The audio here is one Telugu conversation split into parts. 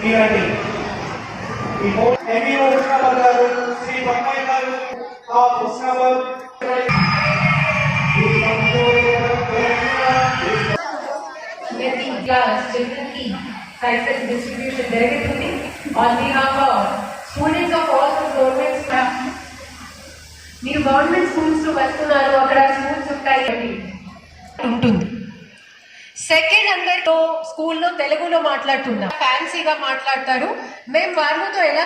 మీరండి ఈ ఎంఈఓ హుస్నాబాద్ గారు, శ్రీ బొమ్మాయి గారు హుస్నాబాద్ distribution జరుగుతుంది on behalf of students of all the government staff. మీరు గవర్నమెంట్ స్కూల్స్ లో వస్తున్నారు, అక్కడ స్కూల్స్ ఉంటాయి ఉంటుంది. సెకండ్, అందరితో స్కూల్లో తెలుగులో మాట్లాడుతున్నా ఫ్యాన్సీగా మాట్లాడతారు. మేము వాళ్ళతో ఎలా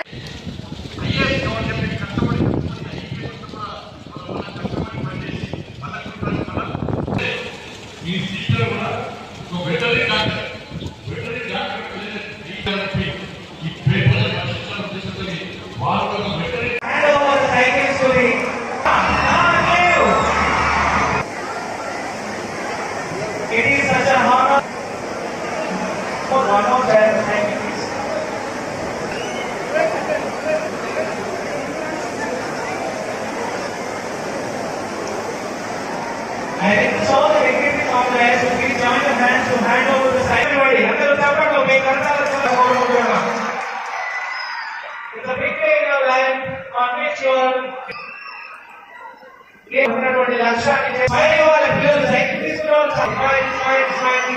It is such an honor for one of them. Thank you. I think all the dignitaries of the S will please join the hands to hand over the side. Everybody, అందరూ చప్పట్లు మీ కరతాళ చప్పట్లు. It's a big day in your life on which you are ఉన్నటువంటి లక్ష్యాన్ని స్మైల్ ఇవ్వాలి పిల్లలు. సైకిల్ తీసుకురావాలి. Smile smile smile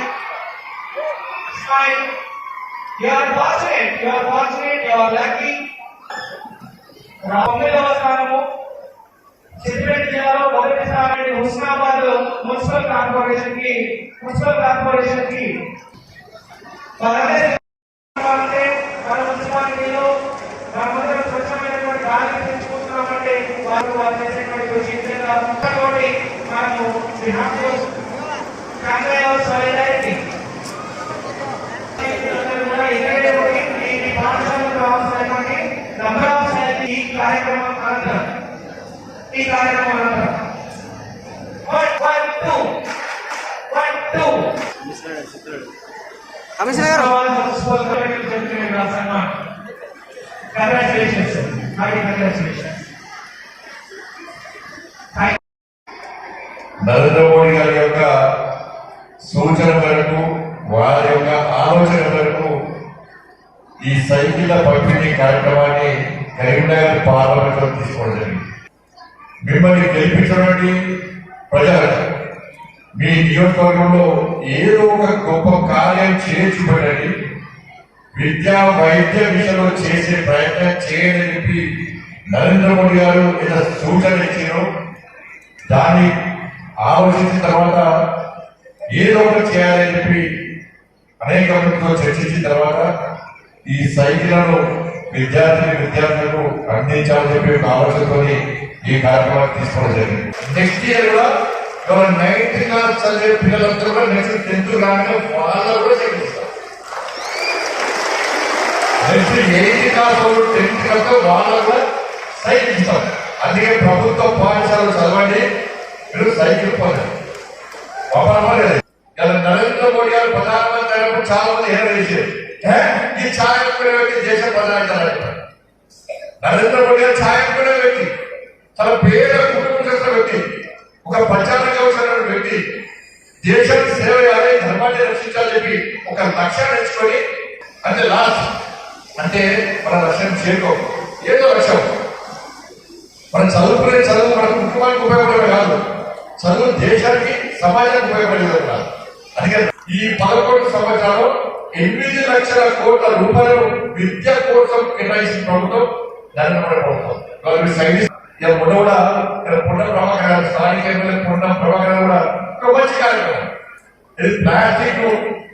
smile. You are fortunate, you are fortunate, you are lucky. 9వ స్థానము సిద్దిపేట జిల్లాలో మొదటి స్థానాన్ని హుస్నాబాద్ మున్సిపల్ కార్పొరేషన్ కి మన మున్సిపాలిటీలో మనమందరం స్వచ్ఛమైనటువంటి గాలి పెంచుకుంటున్నామంటే వారు చేసేటువంటి కృషి మనము సాలిడారిటీ పాఠశాలకు అవసరమైనటువంటి ఈ కార్యక్రమం అనంతరం కంగ్రాచులేషన్స్. నరేంద్ర మోడీ గారి యొక్క సూచన వరకు, వారి యొక్క ఆలోచన వరకు ఈ సైకిళ్ల పంపిణీ కార్యక్రమాన్ని కరీంనగర్ పార్లమెంట్ లో తీసుకోవడం జరిగింది. మిమ్మల్ని గెలిపించినటువంటి ప్రజలకు మీ నియోజకవర్గంలో ఏదో ఒక గొప్ప కార్యం చేర్చుబడి విద్యా వైద్య విషయంలో చేసే ప్రయత్నం చేయాలని చెప్పి నరేంద్ర మోడీ గారు ఏదో సూచన ఇచ్చారు. దాన్ని ఆలోచించిన తర్వాత ఏదో ఒకటి చేయాలని చెప్పి అనేక మందితో చర్చించిన తర్వాత ఈ సైకిళ్లను విద్యార్థులకు అందించాలని చెప్పి ఒక ఆలోచనతో ఈ కార్యక్రమాన్ని తీసుకోవడం జరిగింది. నెక్స్ట్ ఇయర్ కూడా 9th క్లాస్ చదివే పిల్లలందరూ కూడా నెక్స్ట్ 10th రాగానే వాళ్ళ కూడా చదివిస్తారు. Next 8th class 10th class వాళ్ళ కూడా సైకిల్ ఇస్తాం. అందుకే ప్రభుత్వ పాఠశాలలు చదవండి, మీరు సైకిల్ పొందండి. నరేంద్ర మోడీ గారు ప్రధానమంత్రి అయినప్పుడు చాలా మంది ఏర్పడేసారు ఈ ఛాయ వ్యక్తి దేశ ప్రధాని. నరేంద్ర మోడీ గారు ఛాయ వ్యక్తి, చాలా పేద కుటుంబం చేసిన వ్యక్తి, ఒక పంచాంగ వ్యక్తి, దేశానికి సేవ చేయాలి, ధర్మాన్ని రక్షించాలని చెప్పి ఒక లక్ష్యాన్ని ఎంచుకొని అంటే లాస్ట్ అంటే మన లక్ష్యం చేరుకో ఏదో లక్ష్యం. మనం చదువుకునే చదువు మన కుటుంబానికి ఉపయోగపడేది కాదు, చదువు దేశానికి సమాజానికి ఉపయోగపడేది కాదు. అందుకని ఈ 11 సంవత్సరాలు 8 లక్షల కోట్ల రూపాయలు విద్య కోసం కేటాయించిన ప్రభుత్వం నరేంద్ర మోడీ ప్రభుత్వం. మొన్న కూడా పొన్న ప్రభాకర్ గారు, స్థానిక ఎమ్మెల్యే పొన్న ప్రభాకర్ గారు కూడా ఒక మంచి కార్యక్రమం, ఇది ప్లాస్టిక్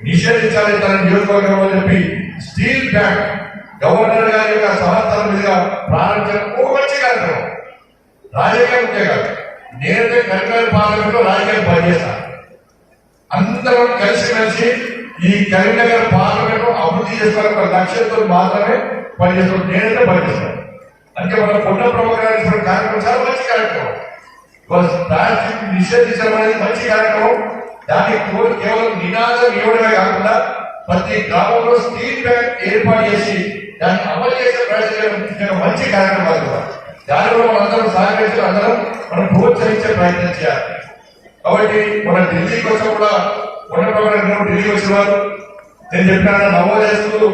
నిషేధించాలి తన నియోజకవర్గంలో చెప్పి స్టీల్ బ్యాగ్ గవర్నర్ గారి యొక్క సహకారం మీదుగా ప్రారంభించడం ఒక మంచి కార్యక్రమం. రాజకీయం ఉంటే కాదు, నేనైతే కరీంనగర్ పార్లమెంట్ లో రాజకీయం పనిచేస్తాను. అందరం కలిసి ఈ కరీంనగర్ పార్లమెంట్ అభివృద్ధి చేసుకోవాలని ఒక లక్ష్యంతో మాత్రమే పనిచేస్తాం. నేనైతే పనిచేస్తాను. అంటే మన పొన్న ప్రభాకర్ కార్యక్రమం చాలా మంచి కార్యక్రమం. ప్లాస్టిక్ నిషేధించడం అనేది మంచి కార్యక్రమం. దానికి కేవలం నినాదం ఇవ్వడమే కాకుండా ప్రతి గ్రామంలో స్టీల్ బ్యాంక్ ఏర్పాటు చేసి దాన్ని అమలు చేసే ప్రయత్నం మంచి కార్యక్రమాలు కూడా. దానిలో మనందరం సహకరించి అందరం మనం ప్రోత్సహించే ప్రయత్నం చేయాలి. కాబట్టి మన ఢిల్లీకి వచ్చి కూడా ఉన్న ఢిల్లీ వచ్చిన వారు నేను చెప్పిన నవోదయ స్కూల్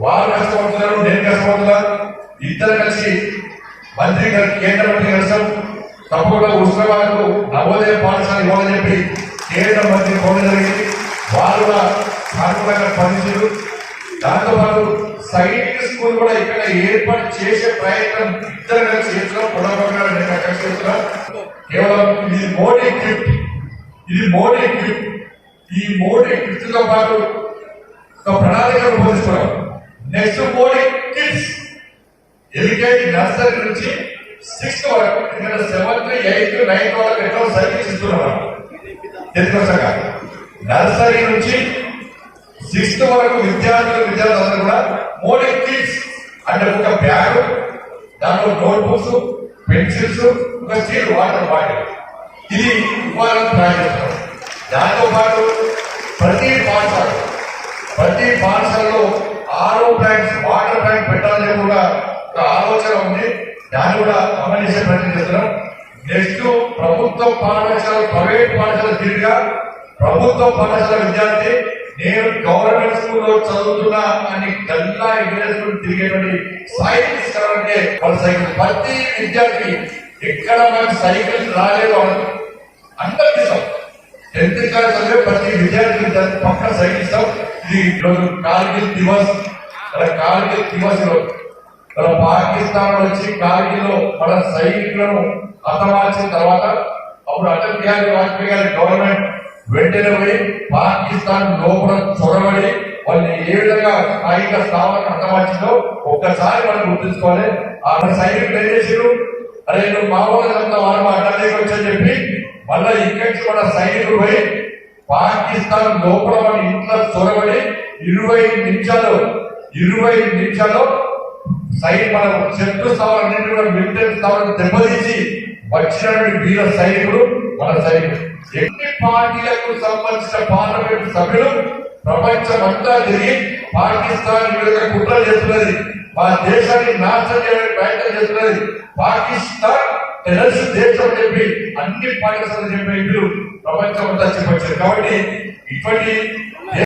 వారు కష్టపడుతున్నారు, నేను కష్టపడుతున్నాను. ఇద్దరు కలిసి మంత్రి గారు, కేంద్ర మంత్రి కలిసాం. తప్పకుండా ఉత్సవాలకు నవోదయ పాఠశాల ఇవ్వాలని చెప్పి కేంద్ర మంత్రి కోరడం జరిగింది. వారు కూడా సానుకూలంగా స్పందించారు. దాంతోపాటు సైనిక స్కూల్ కూడా ఇక్కడ ఏర్పాటు చేసే ప్రయత్నం ఇద్దరు కలిసి చేస్తున్నాం. పొడవగారు నేను కలిసి చేస్తున్నాం. కేవలం ఇది మోడీ గిఫ్ట్, ఇది మోడీ గిఫ్ట్. ఈ మోడీ గిఫ్ట్ తో పాటు ఒక ప్రణాళిక రూపొందిస్తున్నాం. నెక్స్ట్ మోడీ కిడ్స్ ఎల్కేజీ నర్సరీ నుంచి 6th వరకు, ఇక్కడ 7th, 8th, 9th వరకు ఎన్నో సైకిల్స్ ఇస్తున్నాం. తెలుసా, నర్సరీ నుంచి 6th వరకు విద్యార్థులందరూ కూడా మోడీ కిడ్స్ అంటే ఒక బ్యాగ్, దాంట్లో నోట్ బుక్స్, పెన్సిల్స్, ఒక స్టీల్ వాటర్ బాటిల్ ఇది ఇవ్వాలని ప్లాన్ చేస్తున్నాం. దాంతో పాటు ప్రతి పాఠశాలలో ఆరో ప్లాంట్స్, వాటర్ ప్లాంట్ పెట్టాలని కూడా ఒక ఆలోచన ఉంది. దాన్ని కూడా అమలు చేసే ప్రయత్నం చేస్తున్నాం. నెక్స్ట్ ప్రభుత్వ పాఠశాల, ప్రైవేట్ పాఠశాల తీరుగా ప్రభుత్వ పాఠశాల విద్యార్థి నేను గవర్నమెంట్ స్కూల్లో చదువుతున్నా అని గల్లా ఇంజనీర్స్ తిరిగేటువంటి సైకిల్ ఇస్తారంటే వాళ్ళ సైకిల్ ప్రతి విద్యార్థి ఎక్కడ మనకు సైకిల్ రాలేదు అందరికి ఇస్తాం. 10th క్లాస్ చదివే ప్రతి విద్యార్థి పక్కన సైకిల్ ఇస్తాం. ఇది ఈరోజు కార్గిల్ దివస్, కార్గిల్ దివస్ మన పాకిస్తాన్ వచ్చి కార్గిల్ మన సైనికులను హతమార్చిన తర్వాత అప్పుడు అటల్ బిహారీ వాజ్పేయి గారి గవర్నమెంట్ వెంటనే పోయి పాకిస్తాన్ లోపల చొరబడి వాళ్ళని ఏ విధంగా సైనిక స్థావరం హతమార్చిందో ఒక్కసారి మనం గుర్తుంచుకోవాలి. ఆ సైనికులు ఏం చేసారు, అరే నువ్వు మామూలుగా వారం అడ్డానికి వచ్చని చెప్పి మళ్ళా ఇక్కడి నుంచి మన సైనికులు పోయి పాకిస్తాన్ లోపల మన ఇంట్లో చొరబడి 25 నిమిషాలు మన శత్రు స్థావరాన్ని కూడా మిలిటరీ స్థావరాన్ని దెబ్బతీసి వచ్చినటువంటి వీర సైనికుడు మన సైనికుడు. ఎన్ని పార్టీలకు సంబంధించిన పార్లమెంట్ సభ్యులు ప్రపంచమంతా తిరిగి పాకిస్తాన్ విధంగా కుట్ర చేస్తున్నది, మా దేశాన్ని నాశనం చేయడానికి ప్రయత్నం చేస్తున్నది, పాకిస్తాన్ టెర్రరిస్ట్ దేశం చెప్పి అన్ని పాకిస్తాన్ చెప్పే ప్రపంచం అంతా చెప్పొచ్చారు. కాబట్టి ఇటువంటి